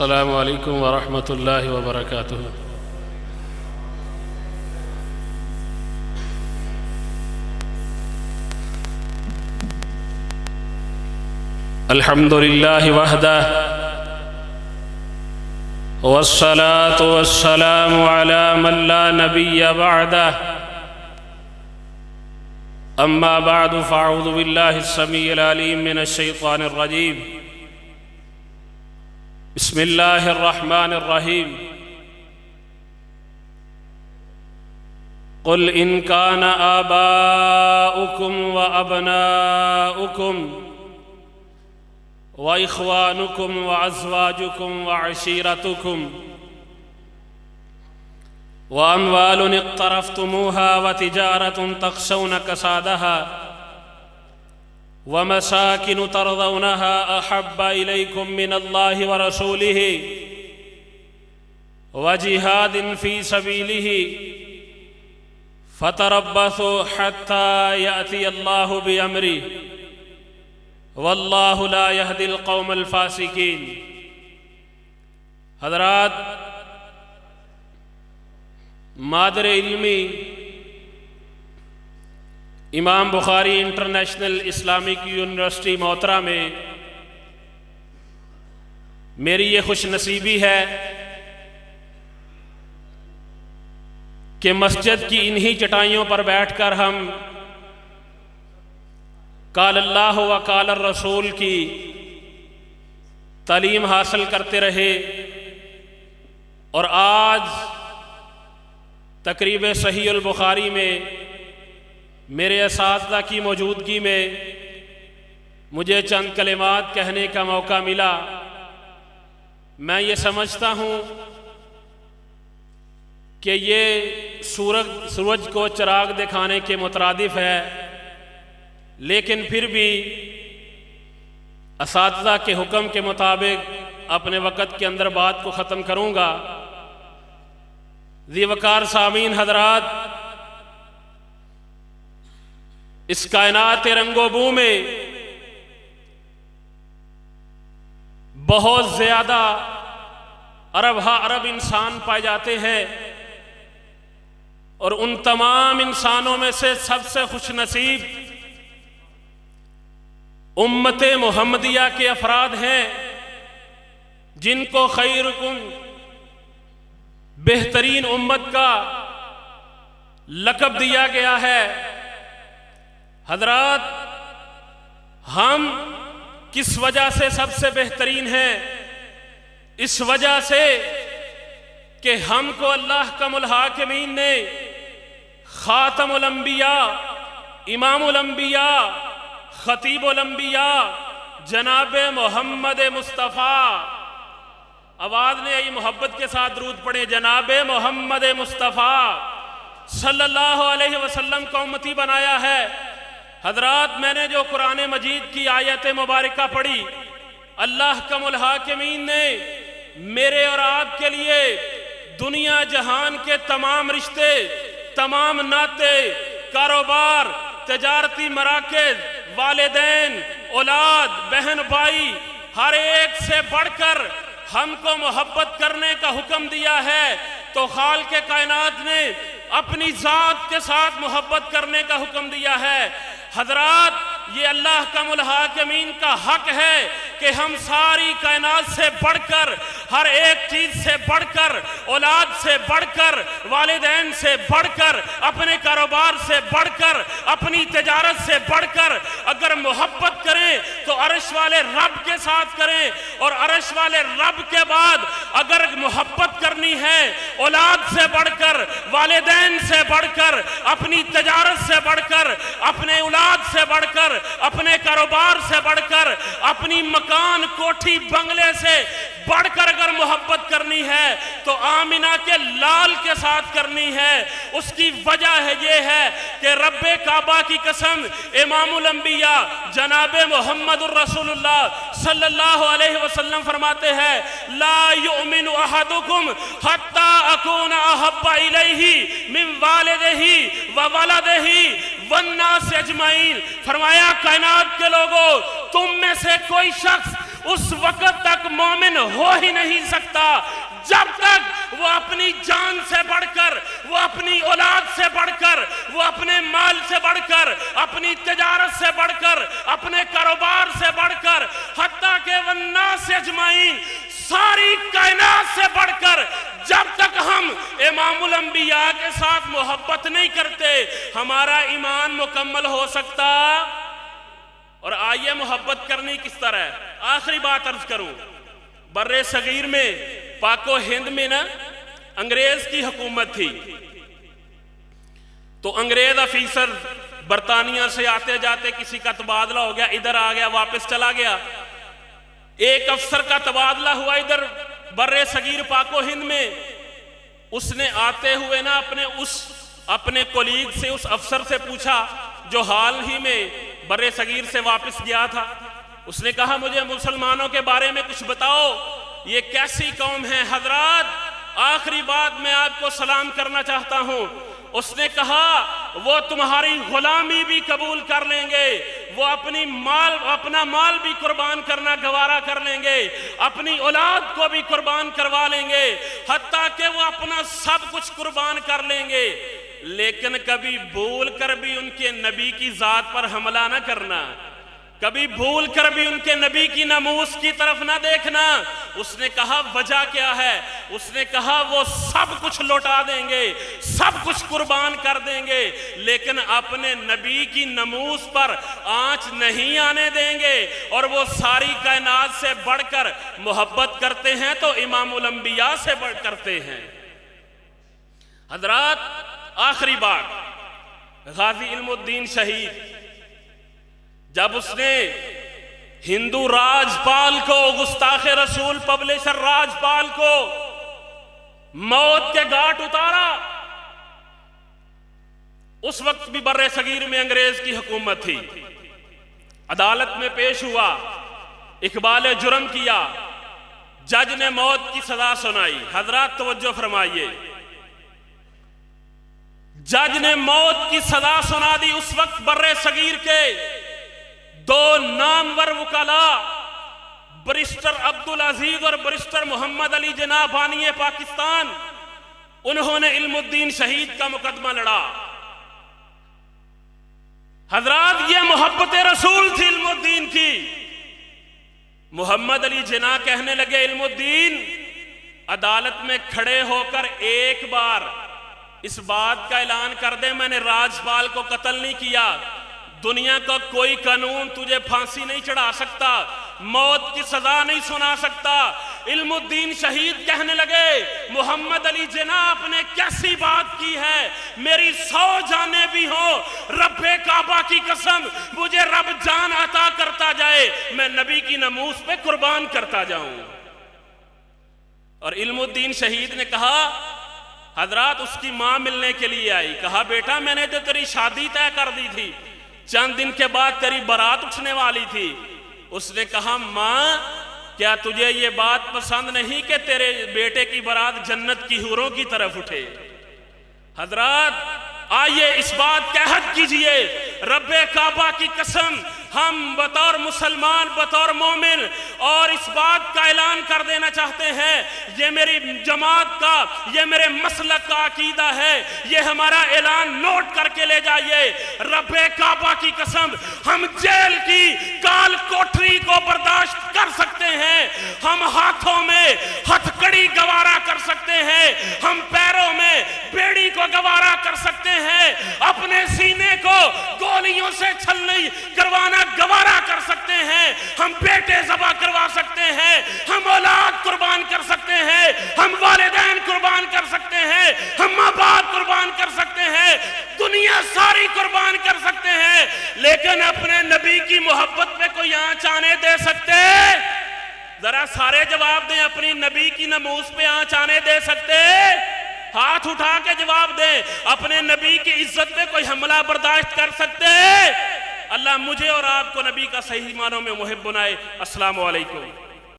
السلام علیکم ورحمۃ اللہ وبرکاتہ۔ الحمد للہ وحدہ والصلاة والسلام علی من لا نبی بعدہ، اما بعد فاعوذ باللہ السمیع العلیم من الشیطان الرجیم، بسم اللہ الرحمن الرحیم۔ قل ان کان آباؤکم وابناؤکم وإخوانكم وأزواجكم وعشيرتكم وأموال اقترفتموها وتجارة تخشون كسادها ومساكن ترضونها أحب إليكم من الله ورسوله وجهاد في سبيله فتربصوا حتى يأتي الله بأمره واللہ لا یہدی القوم الفاسقین۔ حضرات، مادر علمی امام بخاری انٹرنیشنل اسلامک یونیورسٹی محترہ میں میری یہ خوش نصیبی ہے کہ مسجد کی انہی چٹائیوں پر بیٹھ کر ہم قال اللہ و قال الرسول کی تعلیم حاصل کرتے رہے، اور آج تقریب صحیح البخاری میں میرے اساتذہ کی موجودگی میں مجھے چند کلمات کہنے کا موقع ملا۔ میں یہ سمجھتا ہوں کہ یہ سورج کو چراغ دکھانے کے مترادف ہے، لیکن پھر بھی اساتذہ کے حکم کے مطابق اپنے وقت کے اندر بات کو ختم کروں گا۔ ذی وقار سامعین حضرات، اس کائنات رنگ و بو میں بہت زیادہ ارب ہا ارب انسان پائے جاتے ہیں، اور ان تمام انسانوں میں سے سب سے خوش نصیب امت محمدیہ کے افراد ہیں، جن کو خیرکم بہترین امت کا لقب دیا گیا ہے۔ حضرات، ہم کس وجہ سے سب سے بہترین ہیں؟ اس وجہ سے کہ ہم کو اللہ کا الحاکمین نے خاتم الانبیاء، امام الانبیاء، خطیب الانبیاء جناب محمد مصطفیٰ، آواز نے آئی محبت کے ساتھ درود پڑھیں، جناب محمد مصطفیٰ صلی اللہ علیہ وسلم کو امتی بنایا ہے۔ حضرات، میں نے جو قرآن مجید کی آیت مبارکہ پڑھی، اللہ کا الحاکمین نے میرے اور آپ کے لیے دنیا جہان کے تمام رشتے، تمام ناطے، کاروبار، تجارتی مراکز، والدین، اولاد، بہن بھائی، ہر ایک سے بڑھ کر ہم کو محبت کرنے کا حکم دیا ہے، تو خالق کائنات نے اپنی ذات کے ساتھ محبت کرنے کا حکم دیا ہے۔ حضرات، یہ اللہ کا الحاکمین کا حق ہے کہ ہم ساری کائنات سے بڑھ کر، ہر ایک چیز سے بڑھ کر، اولاد سے بڑھ کر، والدین سے بڑھ کر، اپنے کاروبار سے بڑھ کر، اپنی تجارت سے بڑھ کر اگر محبت کریں تو عرش والے رب کے ساتھ کریں، اور عرش والے رب کے بعد اگر محبت کرنی ہے اولاد سے بڑھ کر، والدین سے بڑھ کر، اپنی تجارت سے بڑھ کر، اپنے اولاد سے بڑھ کر، اپنے کاروبار سے بڑھ کر، اپنی مکان، کوٹھی، بنگلے سے بڑھ کر اگر محبت کرنی ہے تو آمنہ کے لال کے ساتھ کرنی ہے۔ اس کی وجہ یہ ہے کہ رب کعبہ کی قسم، امام الانبیاء جناب محمد الرسول اللہ صلی اللہ علیہ وسلم فرماتے ہیں، لا یؤمن احدکم حتی اکون احب الیہ من والدہ وولدہ والناس اجمعین۔ فرمایا، کائنات کے لوگوں، تم میں سے کوئی شخص اس وقت تک مومن ہو ہی نہیں سکتا جب تک وہ اپنی جان سے بڑھ کر، وہ اپنی اولاد سے بڑھ کر، وہ اپنے مال سے بڑھ کر، اپنی تجارت سے بڑھ کر، اپنے کاروبار سے بڑھ کر، حتیٰ کہ والناس اجمعین ساری کائنات سے بڑھ کر جب تک ہم امام الانبیاء کے ساتھ محبت نہیں کرتے ہمارا ایمان مکمل ہو سکتا۔ اور آئیے محبت کرنی کس طرح ہے۔ آخری بات عرض کروں، بر صغیر میں پاک و ہند میں نا انگریز کی حکومت تھی، تو انگریز افیسر برطانیہ سے آتے جاتے کسی کا تبادلہ ہو گیا، ادھر آ گیا واپس چلا گیا۔ ایک افسر کا تبادلہ ہوا ادھر بر صغیر پاک و ہند میں، اس نے آتے ہوئے نا اپنے کولیگ سے، اس افسر سے پوچھا جو حال ہی میں بر صغیر سے واپس گیا تھا، اس نے کہا مجھے مسلمانوں کے بارے میں کچھ بتاؤ، یہ کیسی قوم ہے؟ حضرات آخری بات میں آپ کو سلام کرنا چاہتا ہوں۔ اس نے کہا وہ تمہاری غلامی بھی قبول کر لیں گے، وہ اپنا مال بھی قربان کرنا گوارا کر لیں گے، اپنی اولاد کو بھی قربان کروا لیں گے، حتیٰ کہ وہ اپنا سب کچھ قربان کر لیں گے، لیکن کبھی بھول کر بھی ان کے نبی کی ذات پر حملہ نہ کرنا، کبھی بھول کر بھی ان کے نبی کی ناموس کی طرف نہ دیکھنا۔ اس نے کہا وجہ کیا ہے؟ اس نے کہا وہ سب کچھ لوٹا دیں گے، سب کچھ قربان کر دیں گے، لیکن اپنے نبی کی ناموس پر آنچ نہیں آنے دیں گے، اور وہ ساری کائنات سے بڑھ کر محبت کرتے ہیں تو امام الانبیاء سے بڑھ کرتے ہیں۔ حضرات آخری بات، غازی علم الدین شہید جب اس نے ہندو راجپال کو، گستاخ رسول پبلشر راجپال کو موت کے گھاٹ اتارا، اس وقت بھی بر صغیر میں انگریز کی حکومت تھی، عدالت میں پیش ہوا، اقبال جرم کیا، جج نے موت کی سزا سنائی۔ حضرات توجہ فرمائیے، جج نے موت کی سزا سنا دی۔ اس وقت بر صغیر کے دو نامور وکلاء برسٹر عبدالعزیز اور برسٹر محمد علی جناح بانی پاکستان، انہوں نے علم الدین شہید کا مقدمہ لڑا۔ حضرات یہ محبت رسول تھی علم الدین کی۔ محمد علی جناح کہنے لگے علم الدین عدالت میں کھڑے ہو کر ایک بار اس بات کا اعلان کر دے میں نے راجپال کو قتل نہیں کیا، دنیا کا کوئی قانون تجھے پھانسی نہیں چڑھا سکتا، موت کی سزا نہیں سنا سکتا۔ علم الدین شہید کہنے لگے محمد علی جناح آپ نے کیسی بات کی ہے، میری 100 جانیں بھی ہوں، رب کعبہ کی قسم مجھے رب جان عطا کرتا جائے میں نبی کی ناموس پہ قربان کرتا جاؤں۔ اور علم الدین شہید نے کہا، حضرات اس کی ماں ملنے کے لیے آئی، کہا بیٹا میں نے تو تیری شادی طے کر دی تھی، چند دن کے بعد تیری برات اٹھنے والی تھی۔ اس نے کہا ماں کیا تجھے یہ بات پسند نہیں کہ تیرے بیٹے کی برات جنت کی حوروں کی طرف اٹھے؟ حضرات آئیے اس بات کا عہد کیجئے، رب کعبہ کی قسم ہم بطور مسلمان، بطور مومن اور اس بات کا اعلان کر دینا چاہتے ہیں، یہ میری جماعت کا، یہ میرے مسلک کا عقیدہ ہے، یہ ہمارا اعلان نوٹ کر کے لے جائیے، رب کعبہ کی قسم ہم جیل کی کال کوٹری کو برداشت کر سکتے ہیں، ہم ہاتھوں میں ہتھکڑی گوارا کر سکتے ہیں، ہم پیروں میں بیڑی کو گوارا کر سکتے ہیں، اپنے سینے کو گولیوں سے چھلنی کروانا گوارا کر سکتے ہیں، ہم بیٹے ذبح کروا سکتے ہیں، ہم اولاد قربان کر سکتے ہیں، ہم والدین قربان کر سکتے ہیں، ہم ماں باپ قربان کر سکتے ہیں، دنیا ساری قربان کر سکتے ہیں، لیکن اپنے نبی کی محبت پہ کوئی آنچ آنے دے سکتے؟ ذرا سارے جواب دیں، اپنی نبی کی ناموس پہ آنچ آنے دے سکتے؟ ہاتھ اٹھا کے جواب دیں، اپنے نبی کی عزت پہ کوئی حملہ برداشت کر سکتے؟ اللہ مجھے اور آپ کو نبی کا صحیح معنوں میں محب بنائے۔ السلام علیکم۔